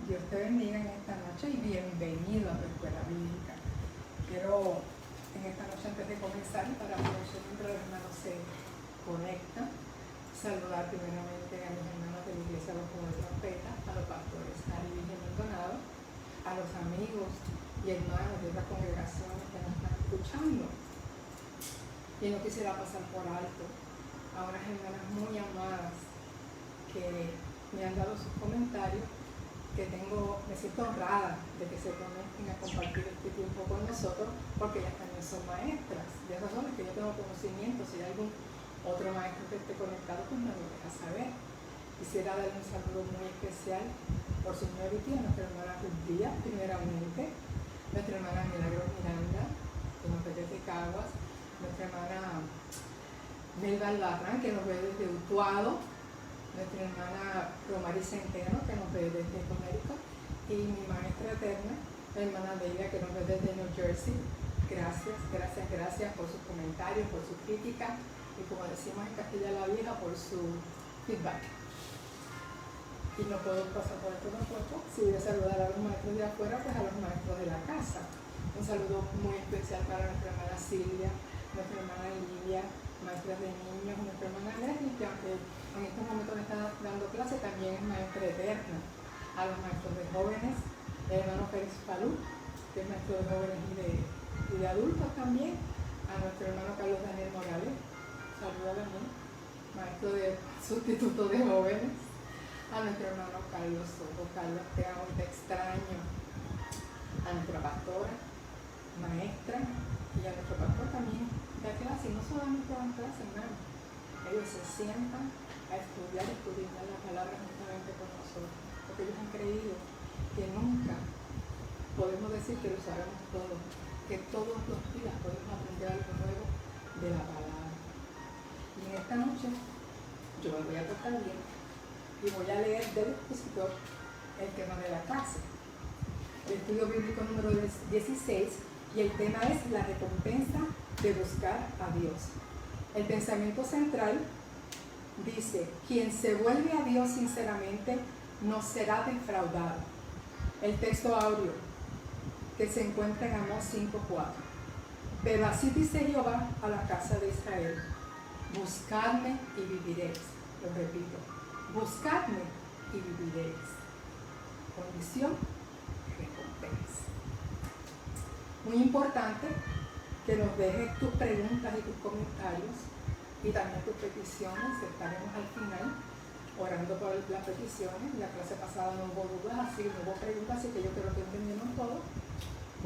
Dios te bendiga en esta noche y bienvenido a tu escuela bíblica. Quiero en esta noche, antes de comenzar, para aprovechar mientras los hermanos se conectan, saludar primeramente a mis hermanos de la Iglesia Los Jóvenes Trompetas, a los pastores Ari y Virgen Maldonado, a los amigos y hermanos de otras congregaciones que nos están escuchando. Y no quisiera pasar por alto a unas hermanas muy amadas que me han dado sus comentarios, que me siento honrada de que se conecten a compartir este tiempo con nosotros, porque ellas también son maestras. De esas son las que yo tengo conocimiento. Si hay algún otro maestro que esté conectado, pues me lo deja saber. Quisiera darle un saludo muy especial por su señorita, a nuestra hermana Ruth Díaz, primeramente, nuestra hermana Milagros Miranda, que nos ve desde Caguas, nuestra hermana Melba Albarrán, que nos ve desde Utuado, nuestra hermana Romari Centeno, que nos ve desde Conérico, y mi maestra eterna, la hermana Delia, que nos ve desde New Jersey. Gracias por sus comentarios, por sus críticas y, como decimos en Castilla la Vieja, por su feedback. Y no puedo pasar por esto tampoco. Si voy a saludar a los maestros de afuera, pues a los maestros de la casa. Un saludo muy especial para nuestra hermana Silvia, nuestra hermana Lidia, maestras de niños, nuestra hermana Leslie, que aunque en estos momentos me está dando clase, también es maestra eterna. A los maestros de jóvenes, el hermano Félix Falú, que es maestro de jóvenes y de adultos también. A nuestro hermano Carlos Daniel Morales, saluda a mí, maestro de sustituto de jóvenes. A nuestro hermano Carlos Soto. Carlos, te amo, te extraño. A nuestra pastora, maestra, y a nuestro pastor también da clase. Y no solamente dan clase, hermano. Ellos se sientan a estudiar la palabra juntamente con nosotros, porque ellos han creído que nunca podemos decir que lo sabemos todo, que todos los días podemos aprender algo nuevo de la palabra. Y en esta noche yo me voy a portar bien y voy a leer del expositor el tema de la clase, el estudio bíblico número 16, y el tema es la recompensa de buscar a Dios. El pensamiento central dice: quien se vuelve a Dios sinceramente no será defraudado. El texto áureo que se encuentra en Amós 5:4. Pero así dice Jehová a la casa de Israel: buscadme y viviréis. Lo repito: buscadme y viviréis. Condición, recompensa. Muy importante que nos dejes tus preguntas y tus comentarios y también tus peticiones. Estaremos al final orando por las peticiones. La clase pasada no hubo dudas, así no hubo preguntas, así que yo creo que entendimos todo.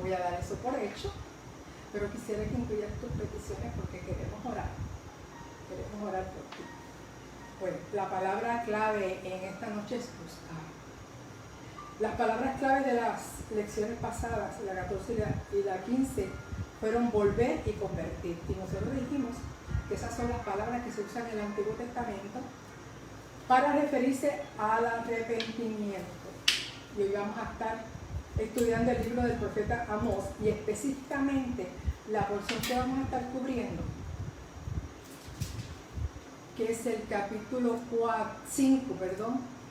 Voy a dar eso por hecho, pero quisiera que incluyas tus peticiones porque queremos orar. Queremos orar por ti. Bueno, la palabra clave en esta noche es buscar. Las palabras clave de las lecciones pasadas, la 14 y la 15, fueron volver y convertir. Y nosotros dijimos que esas son las palabras que se usan en el Antiguo Testamento para referirse al arrepentimiento. Y hoy vamos a estar estudiando el libro del profeta Amós, y específicamente la porción que vamos a estar cubriendo, que es el capítulo 5,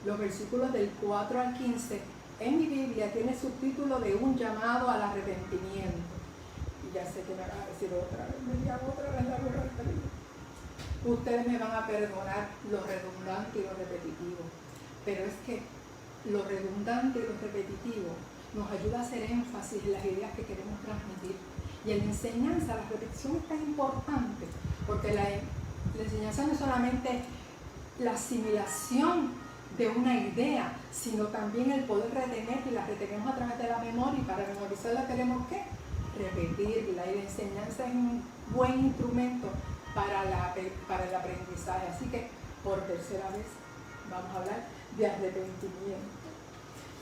los versículos del 4 al 15. En mi Biblia tiene subtítulo de un llamado al arrepentimiento. Y ya sé que me van a decir otra vez la burra del peligro. Ustedes me van a perdonar lo redundante y lo repetitivo, pero es que lo redundante y lo repetitivo nos ayuda a hacer énfasis en las ideas que queremos transmitir. Y en la enseñanza la repetición es tan importante, porque la enseñanza no es solamente la asimilación de una idea, sino también el poder retener, y la retenemos a través de la memoria, y para memorizarla tenemos que repetirla. Y la enseñanza es un buen instrumento para el aprendizaje. Así que por tercera vez vamos a hablar de arrepentimiento.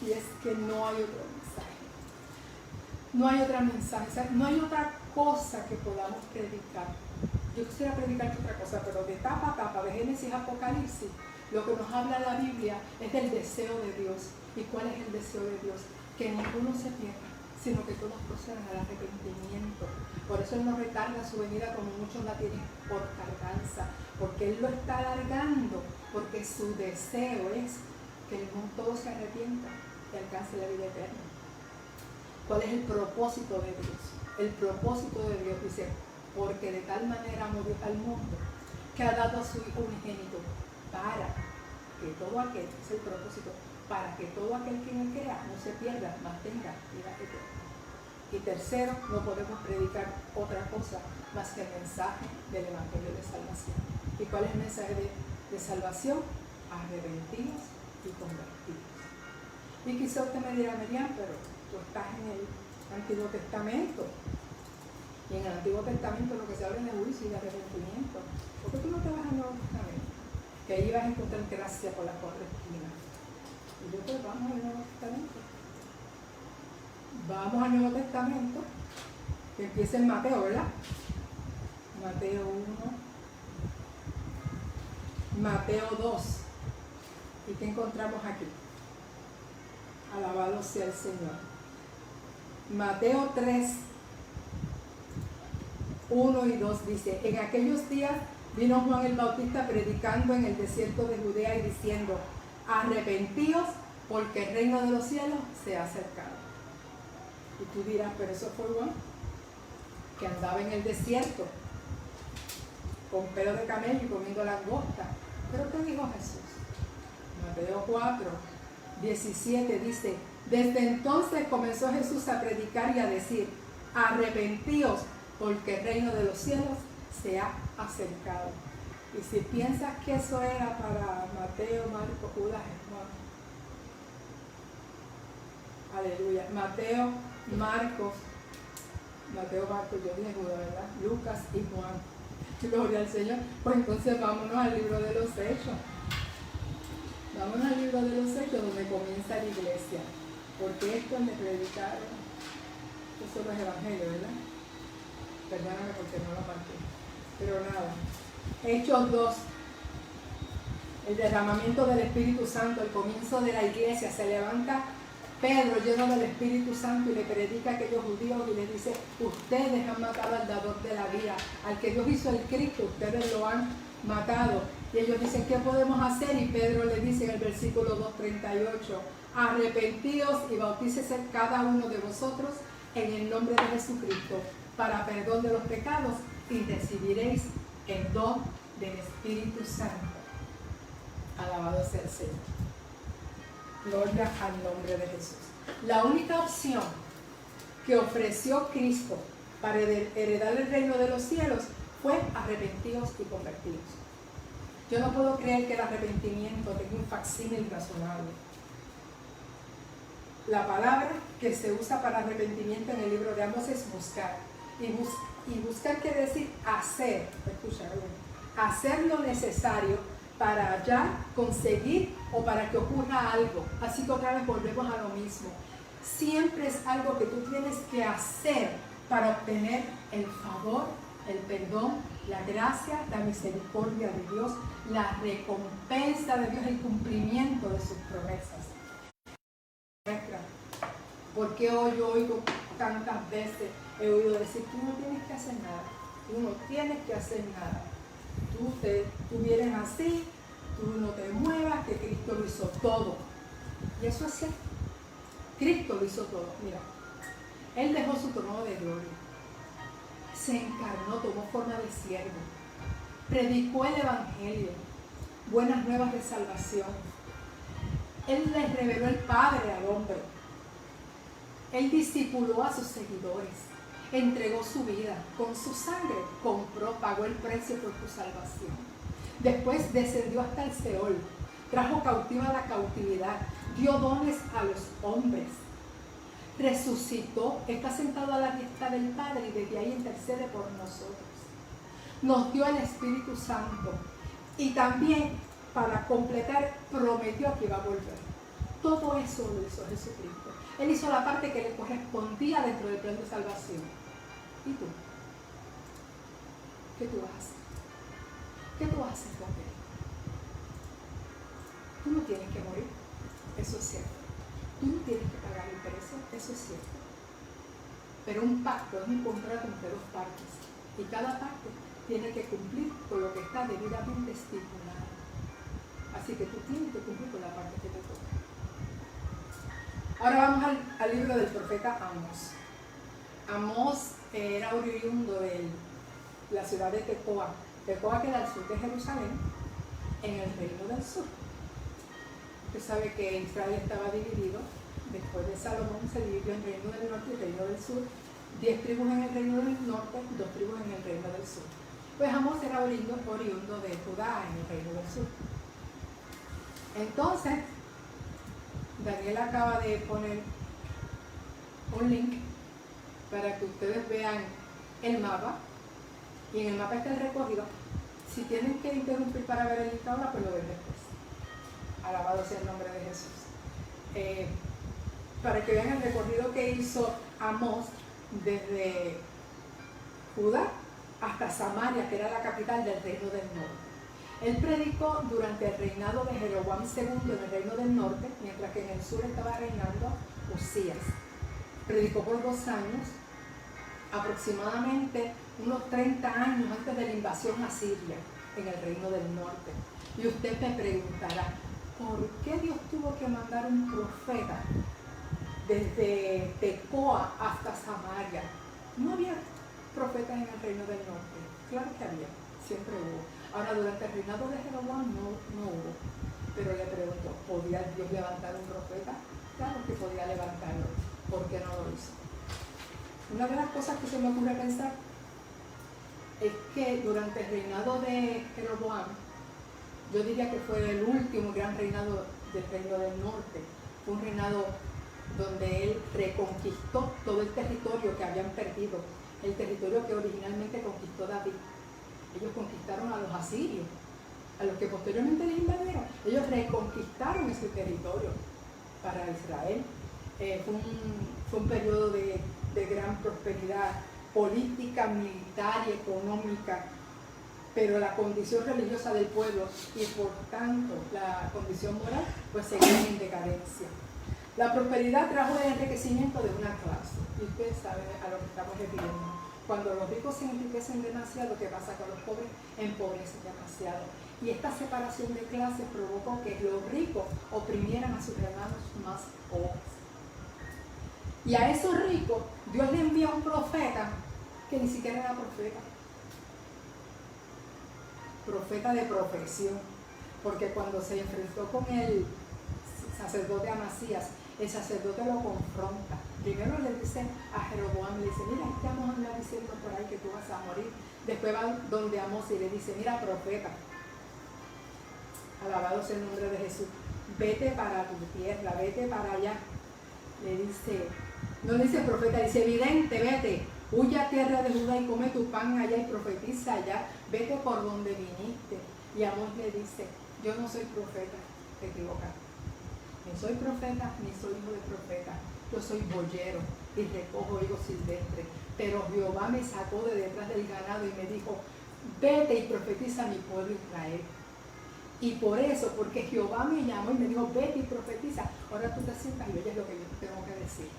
Y es que no hay otro mensaje. No hay otro mensaje, o sea, no hay otra cosa que podamos predicar. Yo quisiera predicar otra cosa, pero de tapa a tapa, de Génesis a Apocalipsis, lo que nos habla la Biblia es del deseo de Dios. ¿Y cuál es el deseo de Dios? Que ninguno se pierda, sino que todos procedan al arrepentimiento. Por eso Él no retarda su venida como muchos la tienen por tardanza, porque Él lo está alargando, porque su deseo es que el mundo todo se arrepienta. y alcance la vida eterna. ¿Cuál es el propósito de Dios? El propósito de Dios dice, porque de tal manera amó Dios al mundo, que ha dado a su Hijo unigénito, para que todo aquel, es el propósito, para que todo aquel que en él crea no se pierda, mas tenga vida eterna. Y tercero, no podemos predicar otra cosa más que el mensaje del Evangelio de salvación. ¿Y cuál es el mensaje de salvación? Arrepentidos y convertidos. Y quizá usted me dirá, Miriam, pero tú estás en el Antiguo Testamento. Y en el Antiguo Testamento lo que se habla es de juicio y de arrepentimiento. ¿Por qué tú no te vas al Nuevo Testamento? Que ahí vas a encontrar gracia por la correstina. Y yo pues vamos al Nuevo Testamento. Vamos al Nuevo Testamento, que empieza en Mateo, ¿verdad? Mateo 1, Mateo 2. ¿Y qué encontramos aquí? Alabado sea el Señor. Mateo 3, 1 y 2 dice, en aquellos días vino Juan el Bautista predicando en el desierto de Judea y diciendo, arrepentíos porque el reino de los cielos se ha acercado. Y tú dirás, pero eso fue Juan, que andaba en el desierto con pelo de camello y comiendo langosta. ¿Pero qué dijo Jesús? Mateo 4, 17 dice, desde entonces comenzó Jesús a predicar y a decir, arrepentíos porque el reino de los cielos se ha acercado. Y si piensas que eso era para Mateo, Marcos, Judas y Juan, aleluya, Mateo, Marcos, yo dije Judas, ¿verdad? Lucas y Juan, gloria al Señor. Pues entonces vámonos al libro de los Hechos. Vámonos al libro de los Hechos donde comienza la iglesia. Porque esto es de predicar, eso no es evangelio, ¿verdad? Perdóname porque no lo marqué. Pero nada. Hechos 2. El derramamiento del Espíritu Santo, el comienzo de la iglesia. Se levanta Pedro lleno del Espíritu Santo y le predica a aquellos judíos y les dice, ustedes han matado al dador de la vida, al que Dios hizo el Cristo, ustedes lo han matado. Y ellos dicen, ¿qué podemos hacer? Y Pedro le dice en el versículo 2:38, arrepentíos y bautícese cada uno de vosotros en el nombre de Jesucristo para perdón de los pecados y recibiréis el don del Espíritu Santo. Alabado sea el Señor. Gloria al nombre de Jesús. La única opción que ofreció Cristo para heredar el reino de los cielos fue arrepentidos y convertidos. Yo no puedo creer que el arrepentimiento tenga un facsímil razonable. La palabra que se usa para arrepentimiento en el libro de Amós es buscar. Y buscar quiere decir hacer, hacer lo necesario para hallar, conseguir o para que ocurra algo. Así que otra vez volvemos a lo mismo. Siempre es algo que tú tienes que hacer para obtener el favor, el perdón, la gracia, la misericordia de Dios, la recompensa de Dios, el cumplimiento de sus promesas. Porque hoy yo oigo tantas veces, he oído decir, tú no tienes que hacer nada, tú no tienes que hacer nada. Tú vienes así, tú no te muevas, que Cristo lo hizo todo. Y eso es cierto. Cristo lo hizo todo. Mira, Él dejó su trono de gloria. Se encarnó, tomó forma de siervo. Predicó el Evangelio, buenas nuevas de salvación. Él les reveló el Padre al hombre. Él discipuló a sus seguidores. Entregó su vida, con su sangre compró, pagó el precio por tu salvación. Después descendió hasta el Seol, trajo cautiva la cautividad, dio dones a los hombres, resucitó, está sentado a la diestra del Padre y desde ahí intercede por nosotros. Nos dio el Espíritu Santo y también para completar prometió que iba a volver. Todo eso lo hizo Jesucristo. Él hizo la parte que le correspondía dentro del plan de salvación. ¿Y tú? ¿Qué tú vas a hacer? ¿Qué tú vas a hacer con él? Tú no tienes que morir, eso es cierto. Tú no tienes que pagar el precio, eso es cierto. Pero un pacto es un contrato entre dos partes. Y cada parte tiene que cumplir con lo que está debidamente estipulado. Así que tú tienes que cumplir con la parte que te toca. Ahora vamos al libro del profeta Amós. Amós era oriundo de la ciudad de Tecoa. Tecoa queda al sur de Jerusalén, en el reino del sur. Usted sabe que Israel estaba dividido. Después de Salomón se dividió en reino del norte y reino del sur. 10 tribus en el reino del norte, 2 tribus en el reino del sur. Pues Amós era oriundo de Judá en el reino del sur. Entonces, Daniel acaba de poner un link para que ustedes vean el mapa, y en el mapa está el recorrido. Si tienen que interrumpir para ver el link ahora, pues lo ven después. Alabado sea el nombre de Jesús. Para que vean el recorrido que hizo Amós desde Judá hasta Samaria, que era la capital del reino del norte. Él predicó durante el reinado de Jeroboam II en el reino del norte, mientras que en el sur estaba reinando Usías. Predicó por 2 años, aproximadamente unos 30 años antes de la invasión asiria en el reino del norte. Y usted me preguntará, ¿por qué Dios tuvo que mandar un profeta desde Tecoa hasta Samaria? No había profetas en el reino del norte. Claro que había, siempre hubo. Ahora, durante el reinado de Jeroboam no hubo. Pero le pregunto, ¿podía Dios levantar un profeta? Claro que podía levantarlo. ¿Por qué no lo hizo? Una de las cosas que se me ocurre pensar es que durante el reinado de Jeroboam, yo diría que fue el último gran reinado del reino del norte. Fue un reinado donde él reconquistó todo el territorio que habían perdido, el territorio que originalmente conquistó David. Ellos conquistaron a los asirios, a los que posteriormente les invadieron. Ellos reconquistaron ese territorio para Israel. Fue un periodo de gran prosperidad política, militar y económica, pero la condición religiosa del pueblo y por tanto la condición moral pues seguía en decadencia. La prosperidad trajo el enriquecimiento de una clase, y ustedes saben a lo que estamos refiriendo. Cuando los ricos se enriquecen demasiado, ¿qué pasa? Que los pobres empobrecen demasiado. Y esta separación de clases provocó que los ricos oprimieran a sus hermanos más pobres. Y a esos ricos, Dios le envía un profeta que ni siquiera era profeta. Profeta de profesión. Porque cuando se enfrentó con el sacerdote Amasías, el sacerdote lo confronta. Primero le dice a Jeroboam, le dice, mira, este Amós anda diciendo por ahí que tú vas a morir. Después va donde Amós y le dice, mira, profeta, alabado sea el nombre de Jesús, vete para tu tierra, vete para allá. Le dice, no le dice profeta, dice vidente, vete, huye a tierra de Judá y come tu pan allá y profetiza allá, vete por donde viniste. Y Amós le dice, yo no soy profeta, te equivocas. Ni soy profeta, ni soy hijo de profeta. Yo soy boyero y recojo higos silvestres. Pero Jehová me sacó de detrás del ganado y me dijo, vete y profetiza a mi pueblo Israel. Y por eso, porque Jehová me llamó y me dijo, vete y profetiza. Ahora tú te sientas y oyes lo que yo te tengo que decir.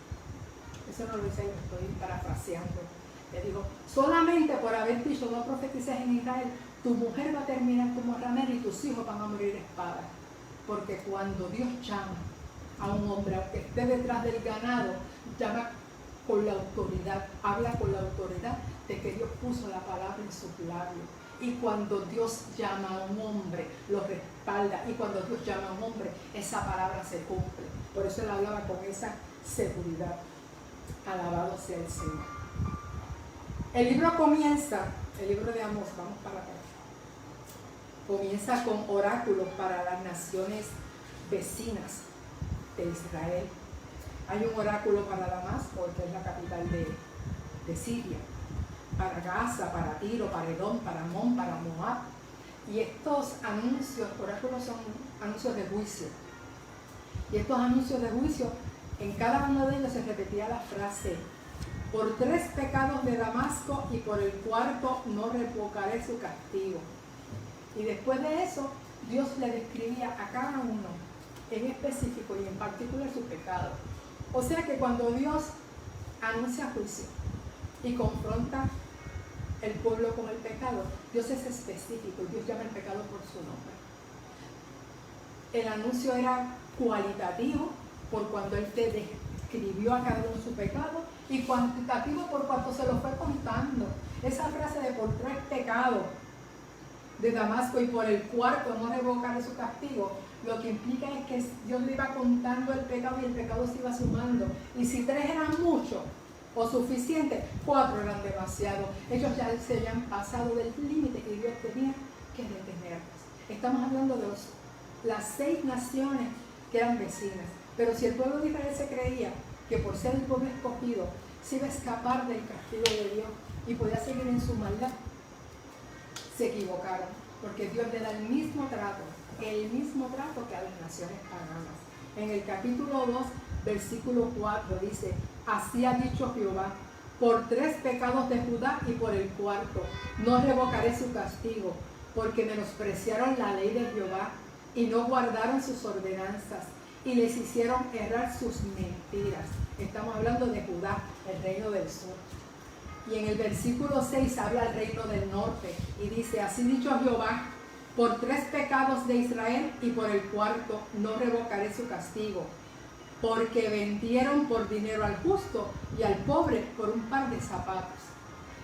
Eso no lo dice, yo estoy parafraseando. Le digo, solamente por haber dicho no profetices en Israel, tu mujer va a terminar como ramera y tus hijos van a morir de espada. Porque cuando Dios llama a un hombre, aunque esté detrás del ganado, llama con la autoridad, habla con la autoridad de que Dios puso la palabra en sus labios. Y cuando Dios llama a un hombre, lo respalda. Y cuando Dios llama a un hombre, esa palabra se cumple. Por eso él hablaba con esa seguridad. Alabado sea el Señor. El libro comienza, el libro de Amós, vamos para acá. Comienza con oráculos para las naciones vecinas de Israel. Hay un oráculo para Damasco, que es la capital de Siria, para Gaza, para Tiro, para Edom, para Amón, para Moab. Y estos anuncios, oráculos son anuncios de juicio. Y estos anuncios de juicio, en cada uno de ellos se repetía la frase, por 3 pecados de Damasco y por el 4º no revocaré su castigo. Y después de eso, Dios le describía a cada uno en específico y en particular su pecado. O sea que cuando Dios anuncia juicio y confronta el pueblo con el pecado, Dios es específico y Dios llama el pecado por su nombre. El anuncio era cualitativo por cuando Él te describió a cada uno su pecado, y cuantitativo por cuanto se lo fue contando. Esa frase de por 3 pecados de Damasco y por el cuarto no revocaré su castigo, lo que implica es que Dios le iba contando el pecado y el pecado se iba sumando. Y si 3 eran mucho o suficiente, 4 eran demasiado. Ellos ya se habían pasado del límite que Dios tenía que detenerlos. Estamos hablando de las 6 naciones que eran vecinas. Pero si el pueblo de Israel se creía que por ser el pueblo escogido se iba a escapar del castigo de Dios y podía seguir en su maldad, se equivocaron, porque Dios le da el mismo trato que a las naciones paganas. En el capítulo 2, versículo 4 dice: así ha dicho Jehová, por 3 pecados de Judá y por el cuarto no revocaré su castigo, porque menospreciaron la ley de Jehová y no guardaron sus ordenanzas y les hicieron errar sus mentiras. Estamos hablando de Judá, el reino del sur. Y en el versículo 6 habla el reino del norte y dice: así dicho Jehová, por 3 pecados de Israel y por el cuarto no revocaré su castigo, porque vendieron por dinero al justo y al pobre por un par de zapatos.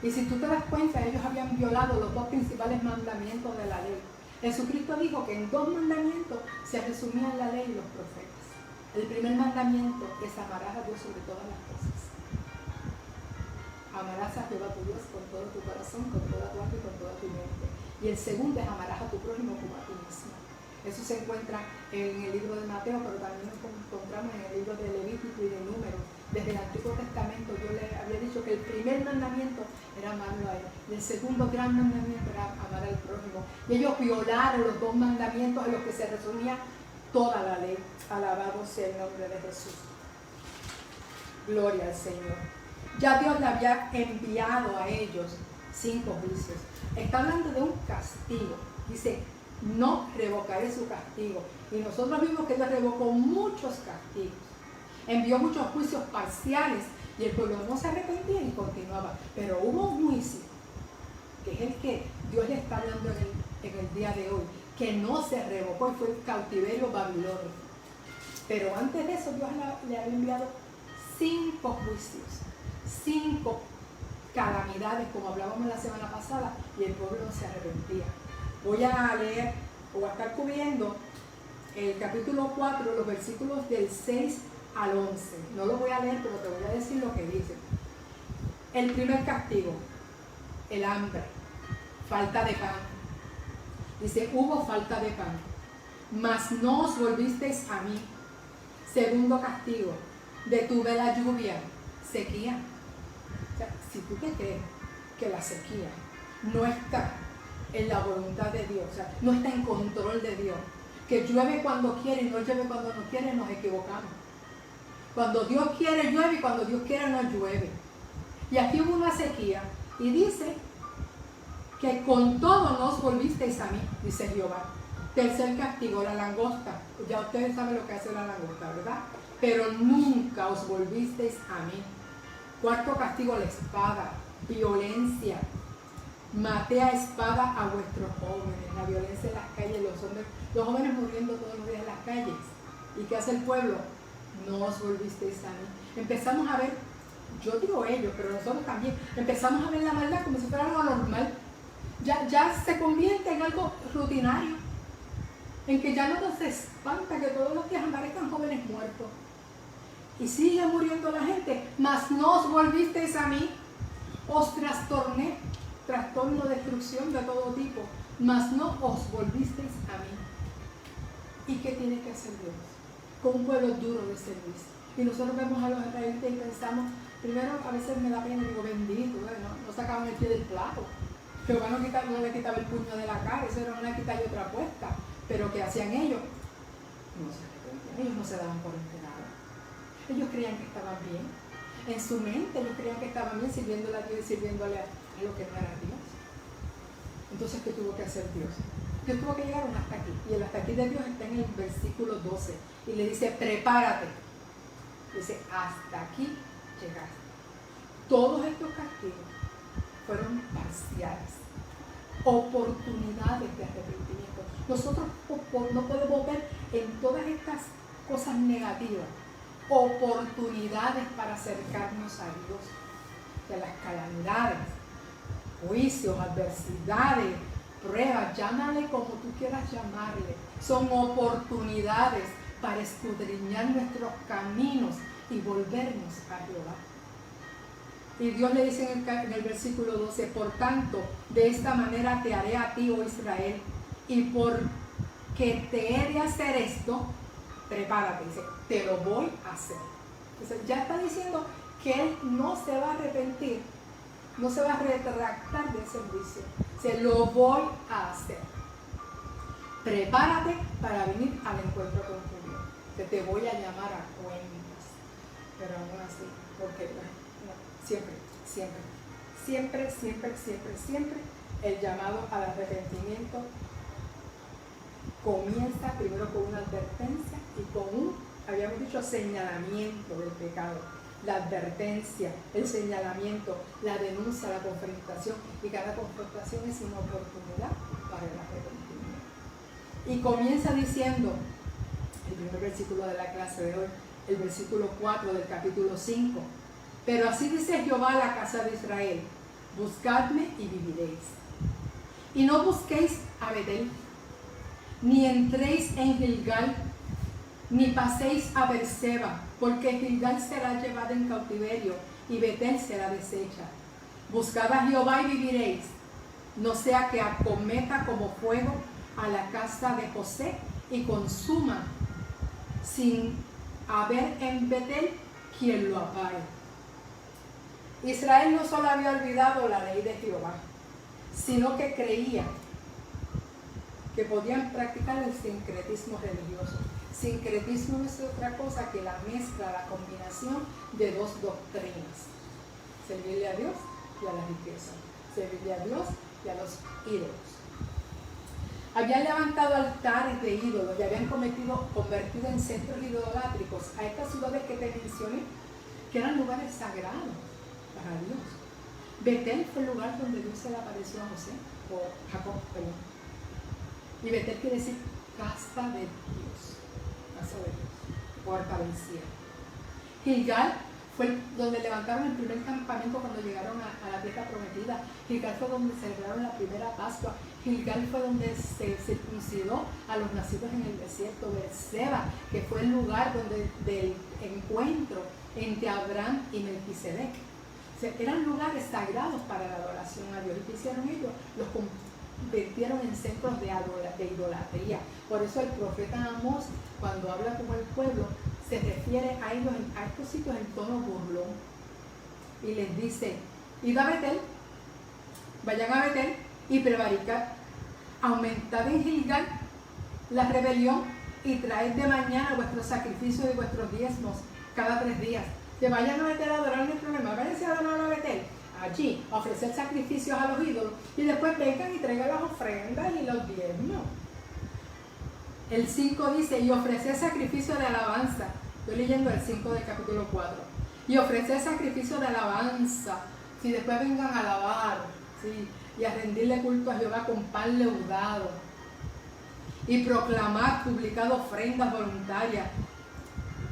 Y si tú te das cuenta, ellos habían violado los 2 principales mandamientos de la ley. Jesucristo dijo que en 2 mandamientos se resumían la ley y los profetas. El primer mandamiento es: amarás a Dios sobre todas las cosas. Amarás a Jehová tu Dios con todo tu corazón, con toda tu alma y con toda tu mente. Y el segundo es: amarás a tu prójimo como a ti mismo. Eso se encuentra en el libro de Mateo, pero también lo encontramos en el libro de Levítico y de Números. Desde el Antiguo Testamento Dios le había dicho que el primer mandamiento era amarlo a Él. Y el segundo gran mandamiento era amar al prójimo. Y ellos violaron los 2 mandamientos en los que se resumía toda la ley. Alabado sea el nombre de Jesús. Gloria al Señor. Ya Dios le había enviado a ellos 5 juicios. Está hablando de un castigo. Dice: no revocaré su castigo. Y nosotros vimos que Dios revocó muchos castigos. Envió muchos juicios parciales y el pueblo no se arrepentía y continuaba. Pero hubo un juicio, que es el que Dios le está dando en el día de hoy, que no se revocó, y fue el cautiverio babilónico. Pero antes de eso Dios le había enviado 5 juicios, 5 calamidades, como hablábamos la semana pasada, y el pueblo no se arrepentía. Voy a leer, o a estar cubriendo el capítulo 4, los versículos del 6 al 11. No lo voy a leer, pero te voy a decir lo que dice. El primer castigo: el hambre, falta de pan. Dice: hubo falta de pan, mas no os volvisteis a mí. Segundo castigo: detuve la lluvia, sequía. O sea, si tú te crees que la sequía no está en la voluntad de Dios, o sea, no está en control de Dios, que llueve cuando quiere y no llueve cuando no quiere, nos equivocamos. Cuando Dios quiere llueve y cuando Dios quiere no llueve. Y aquí hubo una sequía y dice que con todo no os volvisteis a mí, dice Jehová. Tercer castigo: la langosta. Ya ustedes saben lo que hace la langosta, ¿verdad? Pero nunca os volvisteis a mí. Cuarto castigo: la espada, violencia. Maté a espada a vuestros jóvenes. La violencia en las calles, los jóvenes muriendo todos los días en las calles. ¿Y qué hace el pueblo? No os volvisteis a mí. Empezamos a ver, yo digo ellos, pero nosotros también, empezamos a ver la maldad como si fuera algo normal. Ya se convierte en algo rutinario, en que ya no nos espanta que todos los días aparezcan jóvenes muertos. Y sigue muriendo la gente, mas no os volvisteis a mí. Os trastorné, trastorno, destrucción de todo tipo, mas no os volvisteis a mí. ¿Y qué tiene que hacer Dios con un pueblo duro de servicio? Y nosotros vemos a los israelitas y pensamos, primero a veces me da pena y digo, bendito, no sacaban el pie del plato. Jehová no le quitaba el puño de la cara, eso era una quita y otra puesta. Pero ¿qué hacían ellos? No se arrepentían, ellos no se daban por enterados. Ellos creían que estaban bien. En su mente ellos creían que estaban bien sirviéndole a Dios y sirviéndole a lo que no era Dios. Entonces, ¿qué tuvo que hacer Dios? Dios tuvo que llegar hasta aquí. Y el hasta aquí de Dios está en el versículo 12. Y le dice, prepárate. Dice, hasta aquí llegaste. Todos estos castigos fueron parciales, oportunidades de arrepentimiento. Nosotros no podemos ver en todas estas cosas negativas oportunidades para acercarnos a Dios. De las calamidades, juicios, adversidades, pruebas, llámale como tú quieras llamarle. Son oportunidades para escudriñar nuestros caminos y volvernos a Jehová. Y Dios le dice en el versículo 12, por tanto, de esta manera te haré a ti, oh Israel, y porque te he de hacer esto, prepárate, dice, te lo voy a hacer. Entonces ya está diciendo que él no se va a arrepentir, no se va a retractar de ese juicio, se lo voy a hacer. Prepárate para venir al encuentro con tu Dios, que te voy a llamar a cuentas, pero aún así, porque siempre el llamado al arrepentimiento comienza primero con una advertencia y con habíamos dicho, señalamiento del pecado. La advertencia, el señalamiento, la denuncia, la confrontación, y cada confrontación es una oportunidad para el arrepentimiento. Y comienza diciendo, el primer versículo de la clase de hoy, el versículo 4 del capítulo 5, pero así dice Jehová a la casa de Israel, buscadme y viviréis. Y no busquéis a Betel, ni entréis en Gilgal, ni paséis a Berseba, porque Gilgal será llevada en cautiverio y Betel será deshecha. Buscad a Jehová y viviréis, no sea que acometa como fuego a la casa de José y consuma sin haber en Betel quien lo apague. Israel no solo había olvidado la ley de Jehová, sino que creía que podían practicar el sincretismo religioso. Sincretismo no es otra cosa que la mezcla, la combinación de dos doctrinas: servirle a Dios y a la riqueza, servirle a Dios y a los ídolos. Habían levantado altares de ídolos y habían convertido en centros idolátricos a estas ciudades que te mencioné, que eran lugares sagrados para Dios. Betel fue el lugar donde Dios se le apareció a José, o Jacob, perdón. Y Betel quiere decir casa de Dios, puerta del cielo. Gilgal fue donde levantaron el primer campamento cuando llegaron a la tierra prometida. Gilgal fue donde celebraron la primera Pascua. Gilgal fue donde se circuncidó a los nacidos en el desierto. Berseba, que fue el lugar del encuentro entre Abraham y Melquisedec. O sea, eran lugares sagrados para la adoración a Dios. ¿Y qué hicieron ellos? Los convirtieron en centros de idolatría. Por eso el profeta Amós, cuando habla con el pueblo, se refiere a ellos, a estos sitios, en tono burlón, y les dice: id a Betel, vayan a Betel y prevaricad, aumentad en Gilgal la rebelión y traed de mañana vuestros sacrificios y vuestros diezmos cada 3 días. Que vayan a Betel a adorar, no hay problema, váyanse a adorar a Betel, allí, a ofrecer sacrificios a los ídolos, y después vengan y traigan las ofrendas y los diezmos. El 5 dice: y ofrecer sacrificio de alabanza. Estoy leyendo el 5 del capítulo 4. Y ofrecer sacrificio de alabanza. Si después vengan a alabar, ¿sí?, y a rendirle culto a Jehová con pan leudado. Y proclamar, publicar ofrendas voluntarias.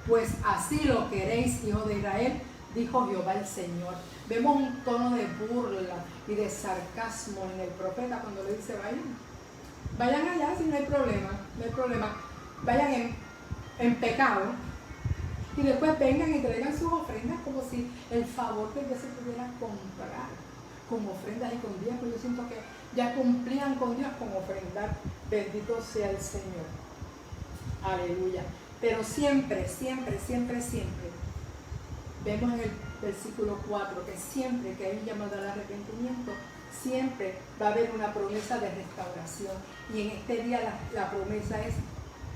Pues así lo queréis, hijos de Israel, dijo Jehová el Señor. Vemos un tono de burla y de sarcasmo en el profeta cuando le dice: vayan allá, si no hay problema, no hay problema. Vayan en pecado y después vengan y traigan sus ofrendas, como si el favor de Dios se pudiera comprar con ofrendas y con diezmos. Yo siento que ya cumplían con Dios con ofrendar. Bendito sea el Señor. Aleluya. Pero siempre vemos en el versículo 4 que siempre que hay un llamado al arrepentimiento, siempre va a haber una promesa de restauración. Y en este día la promesa es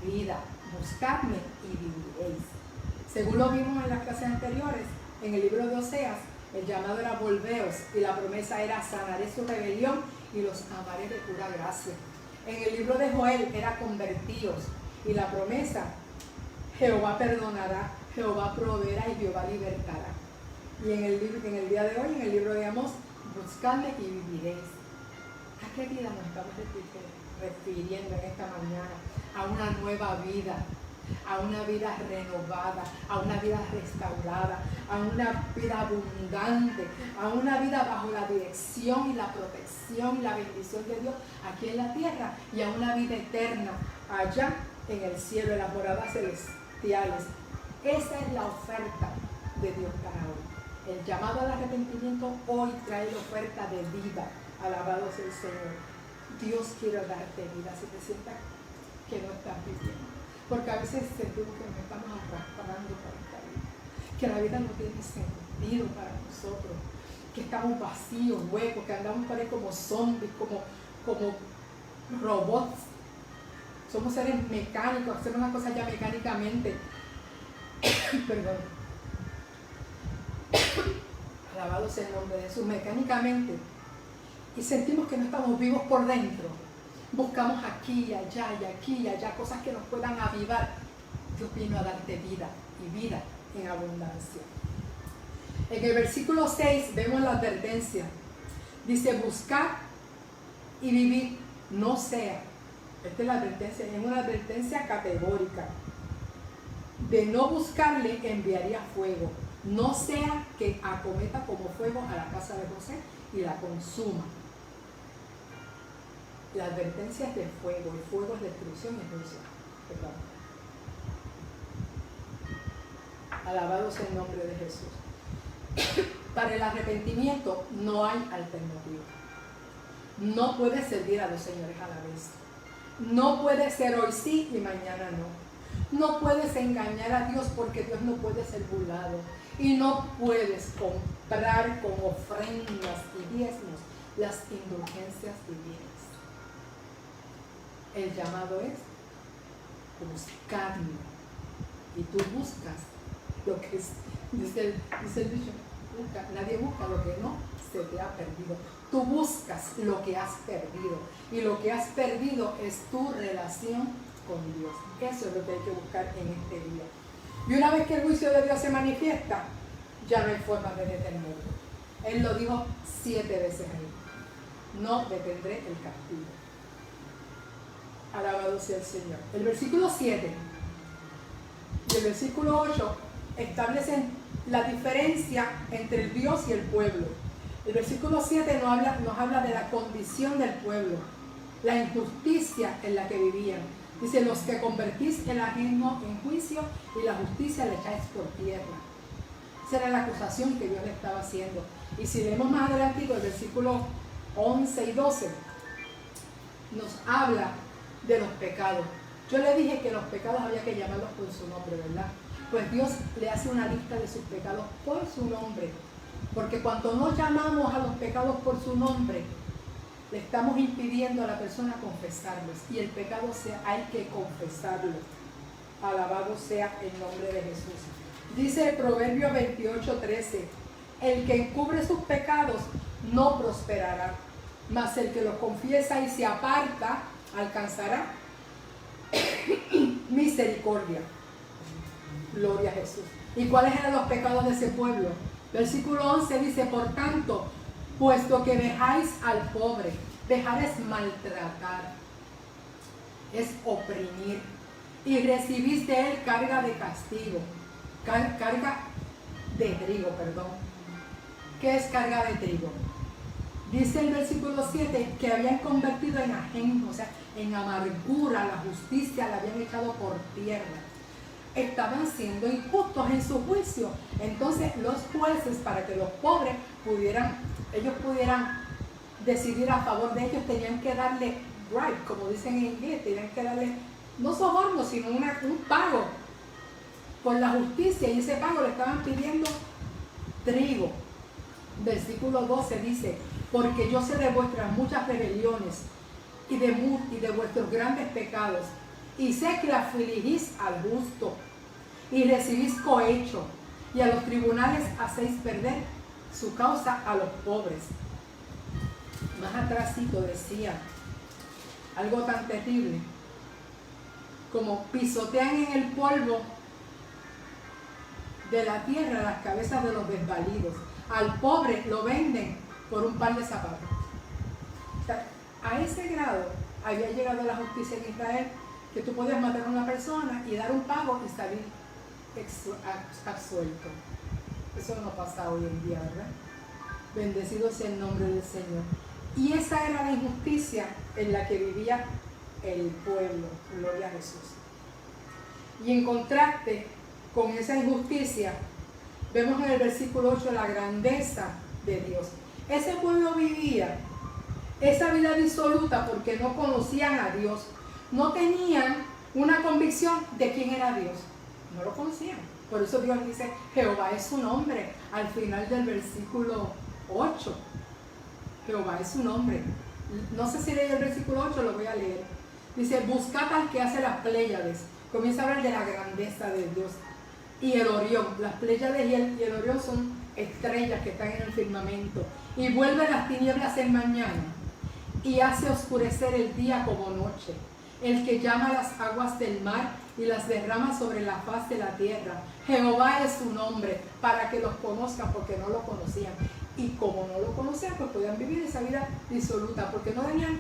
vida. Buscadme y viviréis. Según lo vimos en las clases anteriores, en el libro de Oseas, el llamado era volveos y la promesa era: sanaré su rebelión y los amaré de pura gracia. En el libro de Joel era: convertíos, y la promesa: Jehová perdonará, Jehová proveerá y Jehová libertará. Y en el día de hoy, en el libro de Amós: buscadme y viviréis. ¿A qué vida nos estamos refiriendo en esta mañana? A una nueva vida, a una vida renovada, a una vida restaurada, a una vida abundante, a una vida bajo la dirección y la protección y la bendición de Dios aquí en la tierra, y a una vida eterna allá en el cielo, en las moradas celestiales. Esa es la oferta de Dios para hoy. El llamado al arrepentimiento hoy trae la oferta de vida. Alabado sea el Señor. Dios quiere darte vida si te sientas que no estás viviendo. Porque a veces sentimos que nos estamos arrastrando para esta vida, que la vida no tiene sentido para nosotros, que estamos vacíos, huecos, que andamos por ahí como zombies, como robots. Somos seres mecánicos, hacemos las cosas ya mecánicamente. Perdón. Alabado sea el nombre de Jesús, mecánicamente. Y sentimos que no estamos vivos por dentro. Buscamos aquí y allá cosas que nos puedan avivar. Dios vino a darte vida y vida en abundancia. En el versículo 6 vemos la advertencia. Dice, buscar y vivir, no sea. Esta es la advertencia, es una advertencia categórica. De no buscarle enviaría fuego. No sea que acometa como fuego a la casa de José y la consuma. La advertencia es de fuego, el fuego es destrucción y juicio. Perdón. Alabado sea el nombre de Jesús. Para el arrepentimiento no hay alternativa. No puedes servir a dos señores a la vez. No puedes ser hoy sí y mañana no. No puedes engañar a Dios porque Dios no puede ser burlado. Y no puedes comprar con ofrendas y diezmos las indulgencias divinas. El llamado es buscarlo. Y tú buscas lo que es, dice el dicho, nadie busca lo que no se te ha perdido. Tú buscas lo que has perdido. Y lo que has perdido es tu relación con Dios. Eso es lo que hay que buscar en este día. Y una vez que el juicio de Dios se manifiesta, ya no hay forma de detenerlo. Él lo dijo 7 veces ahí. No detendré el castigo. Alabado sea el Señor. El versículo 7 y el versículo 8 establecen la diferencia entre el Dios y el pueblo. El versículo 7 nos habla de la condición del pueblo, la injusticia en la que vivían. Dice, los que convertís el ajeno en juicio y la justicia le echáis por tierra. Esa era la acusación que Dios le estaba haciendo. Y si leemos más adelante, el versículo 11 y 12 nos habla de los pecados. Yo le dije que los pecados había que llamarlos por su nombre, ¿verdad? Pues Dios le hace una lista de sus pecados por su nombre. Porque cuando no llamamos a los pecados por su nombre, le estamos impidiendo a la persona confesarlos. Y el pecado hay que confesarlo. Alabado sea el nombre de Jesús. Dice el Proverbio 28:13, el que encubre sus pecados no prosperará, mas el que los confiesa y se aparta alcanzará misericordia. Gloria a Jesús. ¿Y cuáles eran los pecados de ese pueblo? Versículo 11 dice, por tanto, puesto que dejáis al pobre, dejar es maltratar, es oprimir, y recibís de él carga de castigo, carga de trigo, perdón. ¿Qué es carga de trigo? Dice el versículo 7 que habían convertido en ajeno, o sea, en amargura, la justicia la habían echado por tierra. Estaban siendo injustos en su juicio. Entonces los jueces, para que los pobres pudieran decidir a favor de ellos, tenían que darle bribe, como dicen en inglés, tenían que darle no soborno, sino un pago por la justicia, y ese pago le estaban pidiendo trigo. Versículo 12 dice, porque yo sé de vuestras muchas rebeliones y de vuestros grandes pecados, y sé que afligís al justo y recibís cohecho, y a los tribunales hacéis perder su causa a los pobres. Más atrásito decía algo tan terrible como pisotean en el polvo de la tierra las cabezas de los desvalidos. Al pobre lo venden por un par de zapatos. O sea, a ese grado había llegado la justicia en Israel, que tú podías matar a una persona y dar un pago y salir absuelto. Eso no pasa hoy en día, ¿verdad? Bendecido sea el nombre del Señor. Y esa era la injusticia en la que vivía el pueblo. Gloria a Jesús. Y en contraste con esa injusticia, vemos en el versículo 8 la grandeza de Dios. Ese pueblo vivía esa vida disoluta porque no conocían a Dios. No tenían una convicción de quién era Dios. No lo conocían. Por eso Dios dice, Jehová es su nombre, al final del versículo 8. Jehová es su nombre. No sé si leí el versículo 8, lo voy a leer. Dice, buscad al que hace las Pléyades. Comienza a hablar de la grandeza de Dios. Y el Orión. Las Pléyades y el Orión son estrellas que están en el firmamento. Y vuelve las tinieblas en mañana. Y hace oscurecer el día como noche. El que llama las aguas del mar y las derrama sobre la faz de la tierra. Jehová es su nombre, para que los conozcan, porque no lo conocían. Y como no lo conocían, pues podían vivir esa vida disoluta, porque no tenían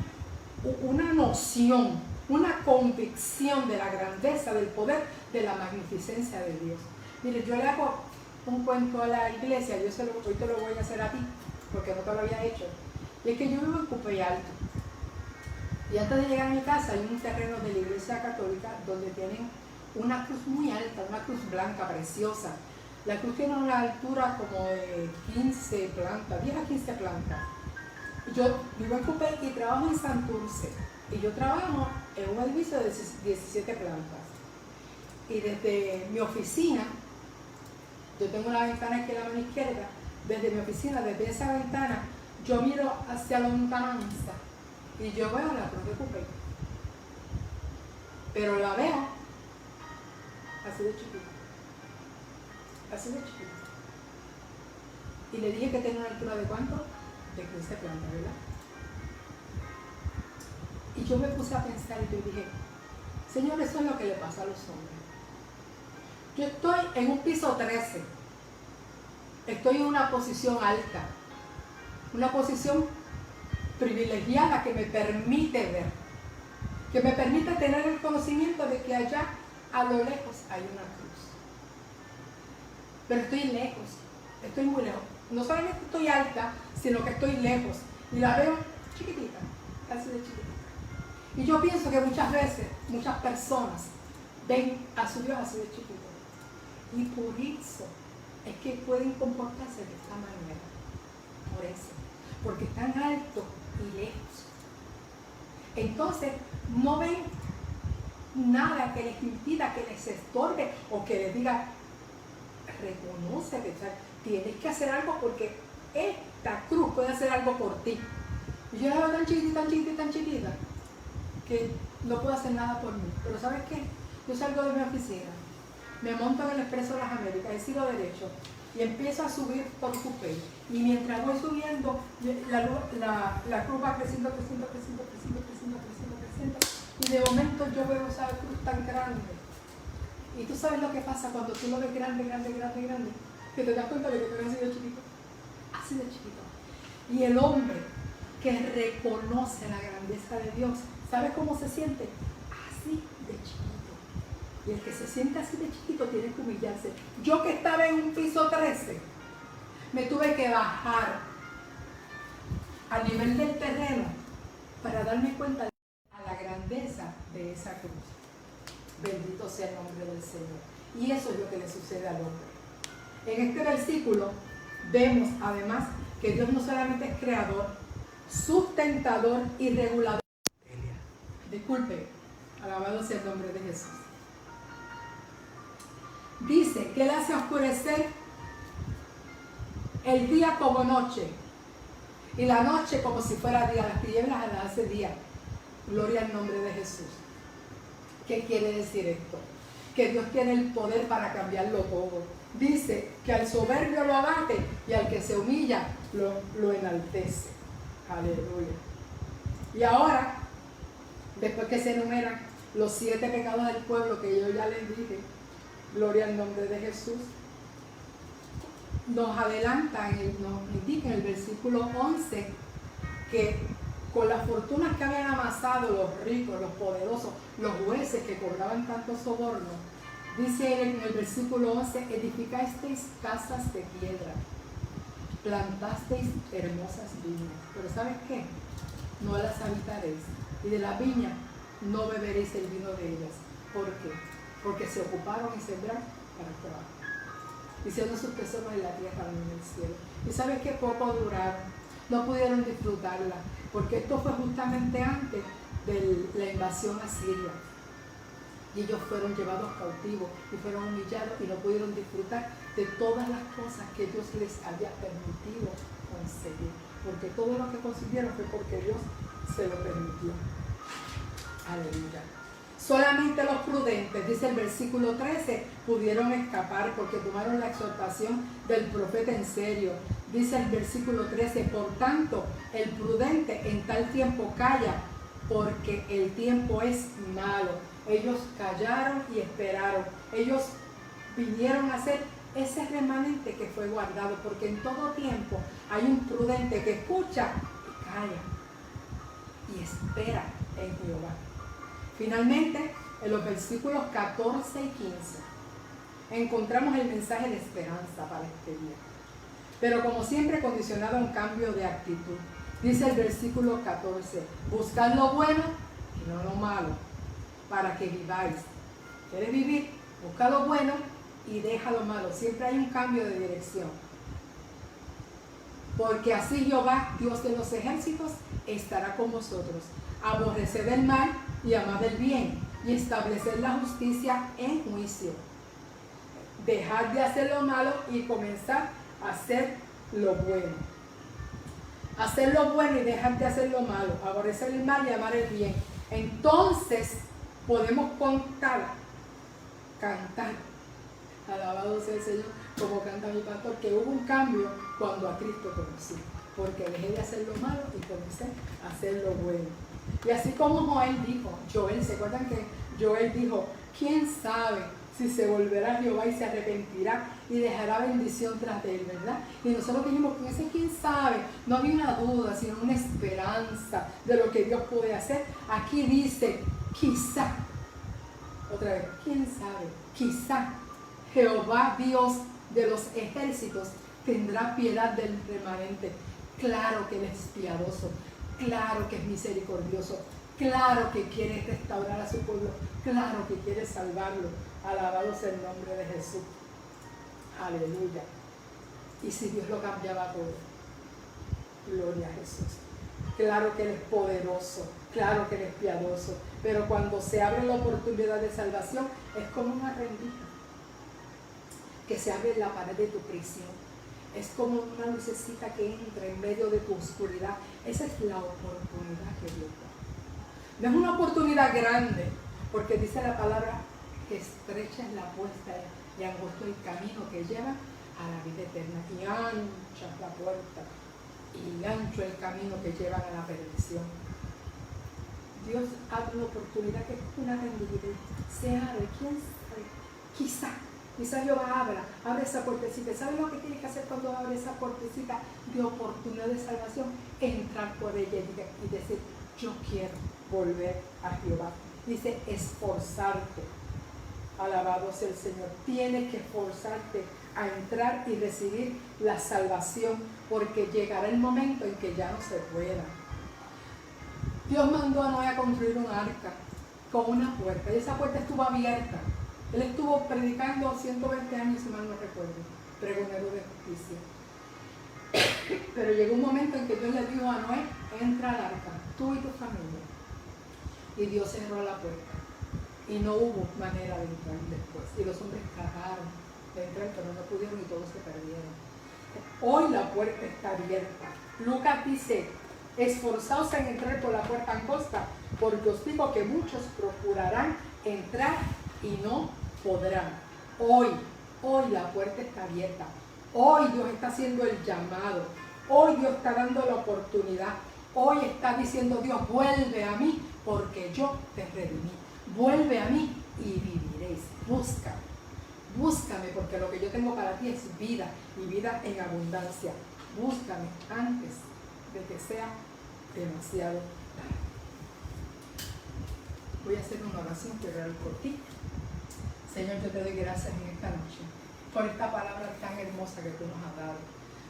una noción, una convicción de la grandeza, del poder, de la magnificencia de Dios. Mire, yo le hago un cuento a la iglesia, hoy te lo voy a hacer a ti, porque no te lo había hecho. Y es que yo vivo en Cupey Alto. Y antes de llegar a mi casa hay un terreno de la iglesia católica donde tienen una cruz muy alta, una cruz blanca, preciosa. La cruz tiene una altura como de 15 plantas, 10 a 15 plantas. Yo vivo en Cupey y trabajo en Santurce. Y yo trabajo en un edificio de 17 plantas. Y desde mi oficina, yo tengo una ventana aquí a la mano izquierda, desde mi oficina, desde esa ventana, yo miro hacia la lontananza y yo veo la cruz de Cupey. Pero la veo así de chiquita. Así de chiquita. Y le dije que tenía una altura de ¿cuánto? De 15 plantas, ¿verdad? Y yo me puse a pensar y yo dije, Señor, eso es lo que le pasa a los hombres. Yo estoy en un piso 13. Estoy en una posición alta. Una posición privilegiada que me permite ver. Que me permite tener el conocimiento de que allá a lo lejos hay una cruz. Pero estoy lejos. Estoy muy lejos. No solamente estoy alta, sino que estoy lejos. Y la veo chiquitita, casi de chiquitita. Y yo pienso que muchas veces, muchas personas ven a su Dios así de chiquito. Y por eso es que pueden comportarse de esta manera. Por eso. Porque están altos y lejos. Entonces, no ven nada que les impida, que les estorbe o que les diga, reconoce que tienes que hacer algo porque esta cruz puede hacer algo por ti. Y yo la veo tan chiquitita, tan chiquitita, tan chiquitita, que no puedo hacer nada por mí. Pero ¿sabes qué? Yo salgo de mi oficina, me monto en el Expreso de las Américas, he sido derecho y empiezo a subir por Cupey. Y mientras voy subiendo, la cruz va creciendo, creciendo, creciendo, creciendo, creciendo, creciendo, creciendo. Y de momento yo veo esa cruz tan grande. Y tú sabes lo que pasa cuando tú lo ves grande, grande, grande, grande, que te das cuenta de que tú eres así de chiquito. Así de chiquito. Y el hombre que reconoce la grandeza de Dios, ¿sabe cómo se siente? Así de chiquito. Y el que se siente así de chiquito tiene que humillarse. Yo que estaba en un piso 13, me tuve que bajar a nivel del terreno para darme cuenta de la grandeza de esa cruz. Bendito sea el nombre del Señor. Y eso es lo que le sucede al hombre. En este versículo vemos además que Dios no solamente es creador, sustentador y regulador. Disculpe, alabado sea el nombre de Jesús. Dice que Él hace oscurecer el día como noche y la noche como si fuera día. Las tinieblas las hace día. Gloria al nombre de Jesús. ¿Qué quiere decir esto? Que Dios tiene el poder para cambiarlo todo. Dice que al soberbio lo abate y al que se humilla lo enaltece. Aleluya. Y ahora, después que se enumeran los 7 pecados del pueblo que yo ya les dije, gloria al nombre de Jesús, nos adelanta, nos indica en el versículo 11 que con las fortunas que habían amasado los ricos, los poderosos, los jueces que cobraban tanto soborno, dice en el versículo 11, edificasteis casas de piedra, plantasteis hermosas viñas, pero ¿sabes qué? No las habitaréis, y de la viña no beberéis el vino de ellas. ¿Por qué? Porque se ocuparon en sembrar para el trabajo, hicieron sus tesoros en la tierra, no en el cielo. Y ¿sabes qué? Poco duraron, no pudieron disfrutarla, porque esto fue justamente antes de la invasión a Siria. Y ellos fueron llevados cautivos y fueron humillados y no pudieron disfrutar de todas las cosas que Dios les había permitido conseguir. Porque todo lo que consiguieron fue porque Dios se lo permitió. Aleluya. Solamente los prudentes, dice el versículo 13, pudieron escapar porque tomaron la exhortación del profeta en serio. Dice el versículo 13, por tanto, el prudente en tal tiempo calla, porque el tiempo es malo. Ellos callaron y esperaron. Ellos vinieron a ser ese remanente que fue guardado, porque en todo tiempo hay un prudente que escucha y calla y espera en Jehová. Finalmente, en los versículos 14 y 15, encontramos el mensaje de esperanza para este día. Pero como siempre, condicionado a un cambio de actitud. Dice el versículo 14, buscad lo bueno y no lo malo, para que viváis. ¿Quieres vivir? Busca lo bueno y deja lo malo. Siempre hay un cambio de dirección. Porque así Jehová, Dios de los ejércitos, estará con vosotros. Aborreced el mal y amad el bien, y estableced la justicia en juicio. Dejad de hacer lo malo y comenzad a hacer lo bueno. Hacer lo bueno y dejar de hacer lo malo. Aborrecer el mal y amar el bien. Entonces podemos cantar, alabado sea el Señor, como canta mi pastor, que hubo un cambio cuando a Cristo conocí, porque dejé de hacer lo malo y comencé a hacer lo bueno. Y así como Joel, ¿se acuerdan que Joel dijo, quién sabe si se volverá a Jehová y se arrepentirá y dejará bendición tras de él, ¿verdad? Y nosotros dijimos que ese quién sabe, no había una duda, sino una esperanza de lo que Dios puede hacer. Aquí dice, quizá, otra vez, quién sabe, quizá Jehová, Dios de los ejércitos, tendrá piedad del remanente. Claro que Él es piadoso, claro que es misericordioso, claro que quiere restaurar a su pueblo, claro que quiere salvarlo. Alabado sea el nombre de Jesús. Aleluya. Y si Dios lo cambiaba todo, gloria a Jesús. Claro que Él es poderoso, claro que Él es piadoso, pero cuando se abre la oportunidad de salvación, es como una rendija que se abre en la pared de tu prisión. Es como una lucecita que entra en medio de tu oscuridad. Esa es la oportunidad que Dios da. No es una oportunidad grande, porque dice la palabra que estrecha es la puerta y angosto el camino que lleva a la vida eterna, y ancha es la puerta y ancho el camino que lleva a la perdición. Dios abre una oportunidad que es una rendija, se abre, quién sabe, quizá Jehová abre esa puertecita. ¿Sabe lo que tienes que hacer cuando abre esa puertecita de oportunidad de salvación? Entrar por ella y decir, yo quiero volver a Jehová. Dice, esforzarte. Alabado sea el Señor. Tienes que esforzarte a entrar y recibir la salvación, porque llegará el momento en que ya no se pueda. Dios mandó a Noé a construir un arca con una puerta, y esa puerta estuvo abierta. Él estuvo predicando 120 años, si mal no recuerdo, pregonero de justicia. Pero llegó un momento en que Dios le dijo a Noé, entra al arca, tú y tu familia. Y Dios cerró la puerta. Y no hubo manera de entrar después. Y los hombres trataron de entrar, pero no pudieron y todos se perdieron. Hoy la puerta está abierta. Lucas dice, esforzaos en entrar por la puerta angosta, porque os digo que muchos procurarán entrar y no podrán. Hoy la puerta está abierta. Hoy Dios está haciendo el llamado. Hoy Dios está dando la oportunidad. Hoy está diciendo Dios, vuelve a mí porque yo te redimí. Vuelve a mí y viviréis. Búscame porque lo que yo tengo para ti es vida y vida en abundancia. Búscame antes de que sea demasiado tarde. Voy a hacer una oración, quiero orar por ti. Señor, yo te doy gracias en esta noche por esta palabra tan hermosa que tú nos has dado.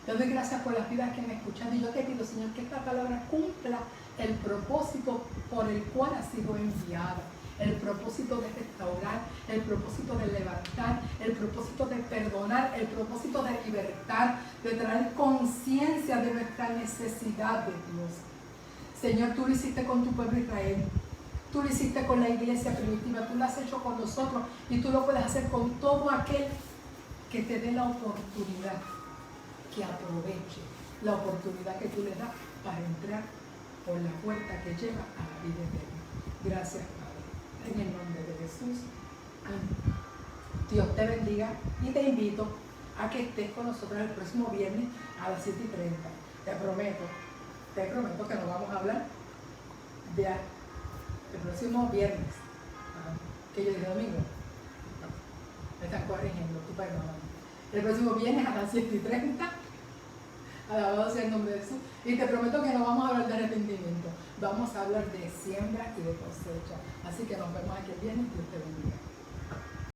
Te doy gracias por las vidas que me escuchan y yo te pido, Señor, que esta palabra cumpla el propósito por el cual ha sido enviada. El propósito de restaurar, el propósito de levantar, el propósito de perdonar, el propósito de libertar, de traer conciencia de nuestra necesidad de Dios. Señor, tú lo hiciste con tu pueblo Israel. Tú lo hiciste con la iglesia primitiva, tú lo has hecho con nosotros y tú lo puedes hacer con todo aquel que te dé la oportunidad, que aproveche la oportunidad que tú le das para entrar por la puerta que lleva a la vida eterna. Gracias, Padre, en el nombre de Jesús. Amén. Dios te bendiga y te invito a que estés con nosotros el próximo viernes a las 7:30. Te prometo que nos vamos a hablar de el próximo viernes, que yo dije domingo, no, me están corrigiendo, tú perdóname. El próximo viernes a las 7:30, alabado sea el nombre de Jesús, y te prometo que no vamos a hablar de arrepentimiento, vamos a hablar de siembra y de cosecha. Así que nos vemos aquí el viernes, Dios te bendiga.